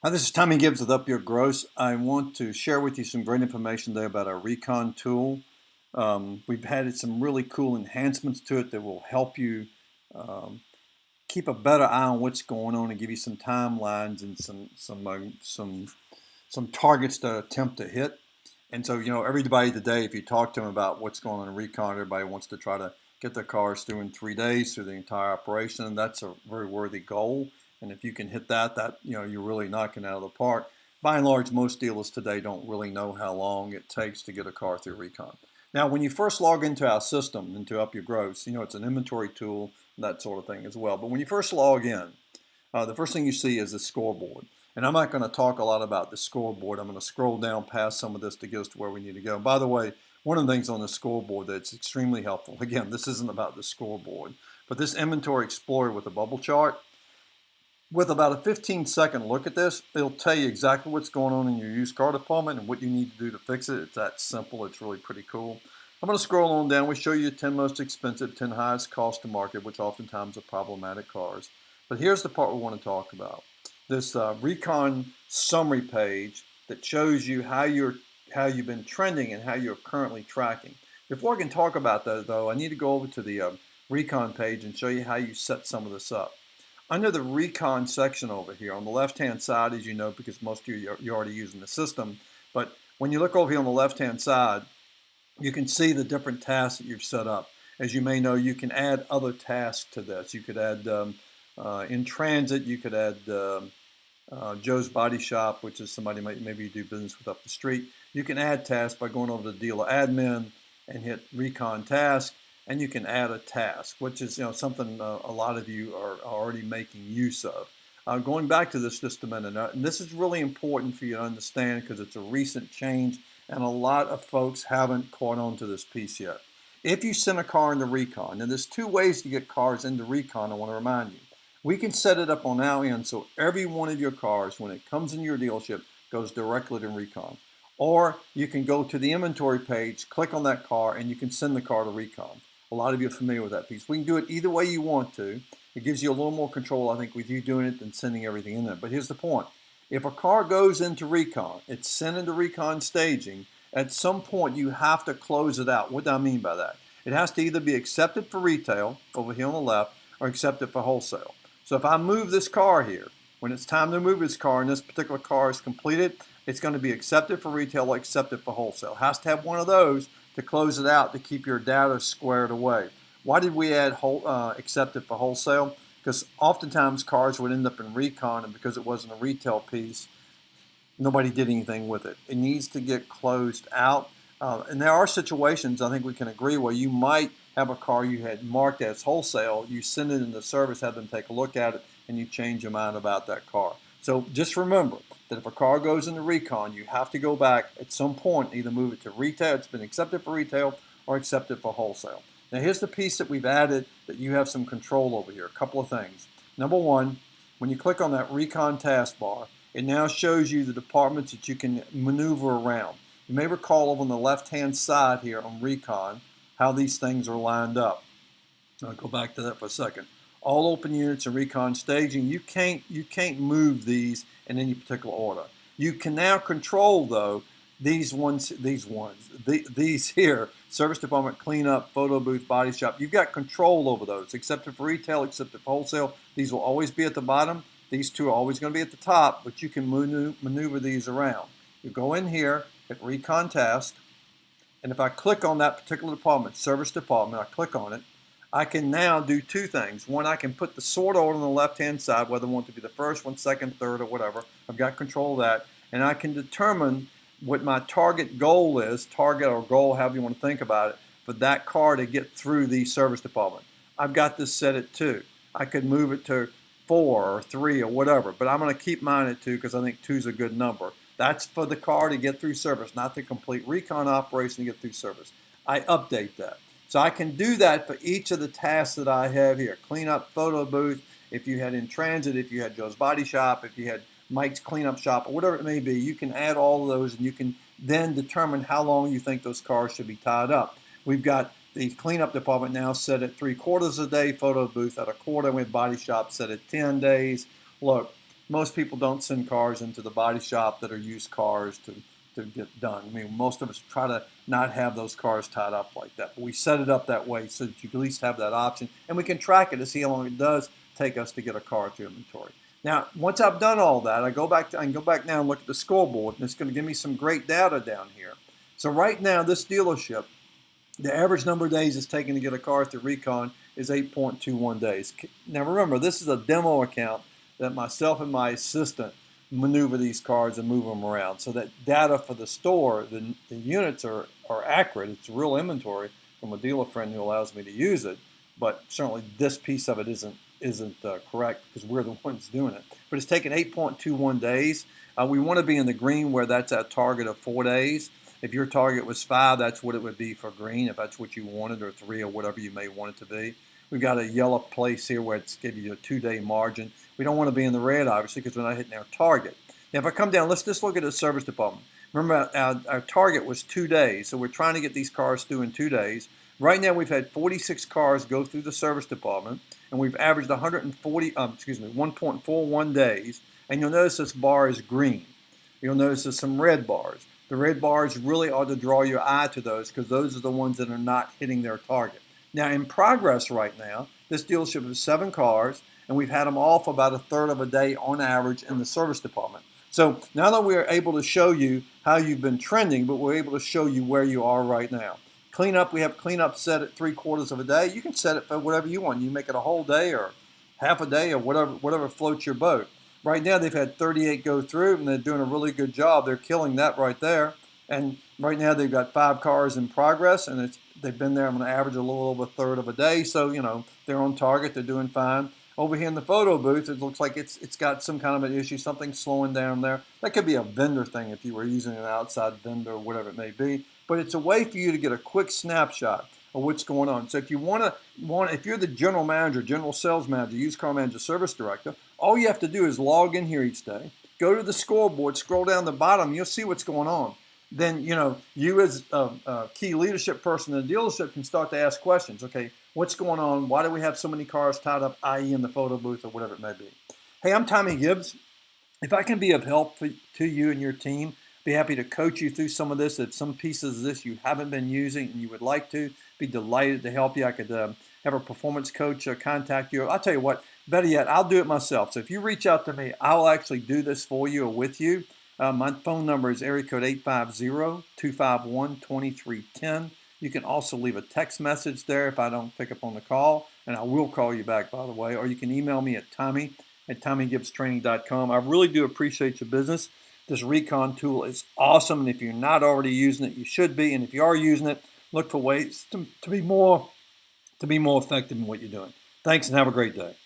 Hi, this is Tommy Gibbs with UpYourGross. I want to share with you some great information there about our Recon tool. We've added some really cool enhancements to it that will help you um, keep a better eye on what's going on and give you some timelines and some targets to attempt to hit. And so, everybody today, if you talk to them about what's going on in Recon, everybody wants to try to get their cars through in 3 days through the entire operation, and that's a very worthy goal. And if you can hit that, you're really knocking it out of the park. By and large, most dealers today don't really know how long it takes to get a car through Recon. Now, when you first log into our system, into UpYourGross, it's an inventory tool, that sort of thing as well. But when you first log in, the first thing you see is the scoreboard. And I'm not going to talk a lot about the scoreboard. I'm going to scroll down past some of this to get us to where we need to go. And by the way, one of the things on the scoreboard that's extremely helpful, again, this isn't about the scoreboard, but this Inventory Explorer with a bubble chart, with about a 15-second look at this, it'll tell you exactly what's going on in your used car department and what you need to do to fix it. It's that simple. It's really pretty cool. I'm going to scroll on down. We show you 10 most expensive, 10 highest cost to market, which oftentimes are problematic cars. But here's the part we want to talk about. This Recon summary page that shows you how you've been trending and how you're currently tracking. Before I can talk about that, though, I need to go over to the Recon page and show you how you set some of this up. Under the Recon section over here on the left-hand side, as you know, because most of you're already using the system, but when you look over here on the left-hand side, you can see the different tasks that you've set up. As you may know, you can add other tasks to this. You could add in transit, you could add Joe's Body Shop, which is somebody maybe you do business with up the street. You can add tasks by going over to dealer admin and hit Recon task, and you can add a task, which is something a lot of you are already making use of. Going back to this just a minute, and this is really important for you to understand because it's a recent change, and a lot of folks haven't caught on to this piece yet. If you send a car into Recon, and there's two ways to get cars into Recon, I want to remind you. We can set it up on our end so every one of your cars, when it comes in your dealership, goes directly to Recon. Or you can go to the inventory page, click on that car, and you can send the car to Recon. A lot of you are familiar with that piece. We can do it either way you want to. It gives you a little more control, I think, with you doing it than sending everything in there. But here's the point. If a car goes into Recon, it's sent into Recon staging, at some point you have to close it out. What do I mean by that? It has to either be accepted for retail, over here on the left, or accepted for wholesale. So if I move this car here, when it's time to move this car and this particular car is completed, it's going to be accepted for retail or accepted for wholesale. It has to have one of those to close it out to keep your data squared away. Why did we add accepted for wholesale? Because oftentimes cars would end up in Recon, and because it wasn't a retail piece, nobody did anything with it. It needs to get closed out. And there are situations, I think we can agree, where you might have a car you had marked as wholesale, you send it into service, have them take a look at it, and you change your mind about that car. So just remember that if a car goes into Recon, you have to go back at some point, either move it to retail, it's been accepted for retail, or accepted for wholesale. Now here's the piece that we've added that you have some control over here. A couple of things. Number one, when you click on that Recon taskbar, it now shows you the departments that you can maneuver around. You may recall over on the left-hand side here on Recon how these things are lined up. I'll go back to that for a second. All open units and Recon staging, you can't move these in any particular order. You can now control, though, these here, service department, cleanup, photo booth, body shop. You've got control over those, accepted for retail, accepted for wholesale. These will always be at the bottom. These two are always going to be at the top, but you can maneuver these around. You go in here, hit Recon Task, and if I click on that particular department, service department, I click on it, I can now do two things. One, I can put the sort order on the left-hand side, whether I want it to be the first one, second, third, or whatever. I've got control of that, and I can determine what my target goal is, target or goal, however you want to think about it, for that car to get through the service department. I've got this set at 2. I could move it to 4 or 3 or whatever, but I'm going to keep mine at 2 because I think 2 is a good number. That's for the car to get through service, not the complete Recon operation to get through service. I update that. So I can do that for each of the tasks that I have here. Clean up, photo booth, if you had in transit, if you had Joe's Body Shop, if you had Mike's cleanup shop, or whatever it may be, you can add all of those and you can then determine how long you think those cars should be tied up. We've got the cleanup department now set at 3/4 a day, photo booth at 1/4, with body shop set at 10 days. Look, most people don't send cars into the body shop that are used cars to get done. I mean, most of us try to not have those cars tied up like that. But we set it up that way so that you at least have that option. And we can track it to see how long it does take us to get a car through inventory. Now, once I've done all that, I can go back now and look at the scoreboard, and it's going to give me some great data down here. So right now, this dealership, the average number of days it's taken to get a car through Recon is 8.21 days. Now remember, this is a demo account that myself and my assistant maneuver these cars and move them around. So that data for the store, the units are accurate. It's real inventory from a dealer friend who allows me to use it. But certainly this piece of it isn't correct because we're the ones doing it. But it's taken 8.21 days. We want to be in the green where that's a target of 4 days. If your target was 5, that's what it would be for green, if that's what you wanted, or 3, or whatever you may want it to be. We've got a yellow place here where it's giving you a 2-day margin. We don't want to be in the red, obviously, because we're not hitting our target. Now, if I come down, let's just look at the service department. Remember, our target was 2 days, so we're trying to get these cars through in 2 days. Right now, we've had 46 cars go through the service department, and we've averaged 1.41 days. And you'll notice this bar is green. You'll notice there's some red bars. The red bars really ought to draw your eye to those because those are the ones that are not hitting their target. Now, in progress right now, this dealership is 7 cars, and we've had them off about 1/3 of a day on average in the service department. So now that we are able to show you how you've been trending, but we're able to show you where you are right now. Cleanup, we have cleanup set at 3/4 of a day. You can set it for whatever you want. You make it a whole day or half a day or whatever floats your boat. Right now, they've had 38 go through, and they're doing a really good job. They're killing that right there. And right now, they've got 5 cars in progress, and they've been there on an average a little over 1/3 of a day. So, they're on target. They're doing fine. Over here in the photo booth, it looks like it's got some kind of an issue, something slowing down there. That could be a vendor thing if you were using an outside vendor or whatever it may be. But it's a way for you to get a quick snapshot of what's going on. So if you if you're the general manager, general sales manager, used car manager, service director, all you have to do is log in here each day, go to the scoreboard, scroll down the bottom, you'll see what's going on. Then, you as a key leadership person in the dealership can start to ask questions. Okay, what's going on? Why do we have so many cars tied up, i.e. in the photo booth or whatever it may be? Hey, I'm Tommy Gibbs. If I can be of help to you and your team, be happy to coach you through some of this. If some pieces of this you haven't been using and you would like to, be delighted to help you. I could have a performance coach contact you. I'll tell you what, better yet, I'll do it myself. So if you reach out to me, I'll actually do this for you or with you. My phone number is area code 850-251-2310. You can also leave a text message there if I don't pick up on the call, and I will call you back, by the way. Or you can email me at tommy@tommygibbstraining.com. I really do appreciate your business. This Recon tool is awesome, and if you're not already using it, you should be. And if you are using it, look for ways to be more effective in what you're doing. Thanks, and have a great day.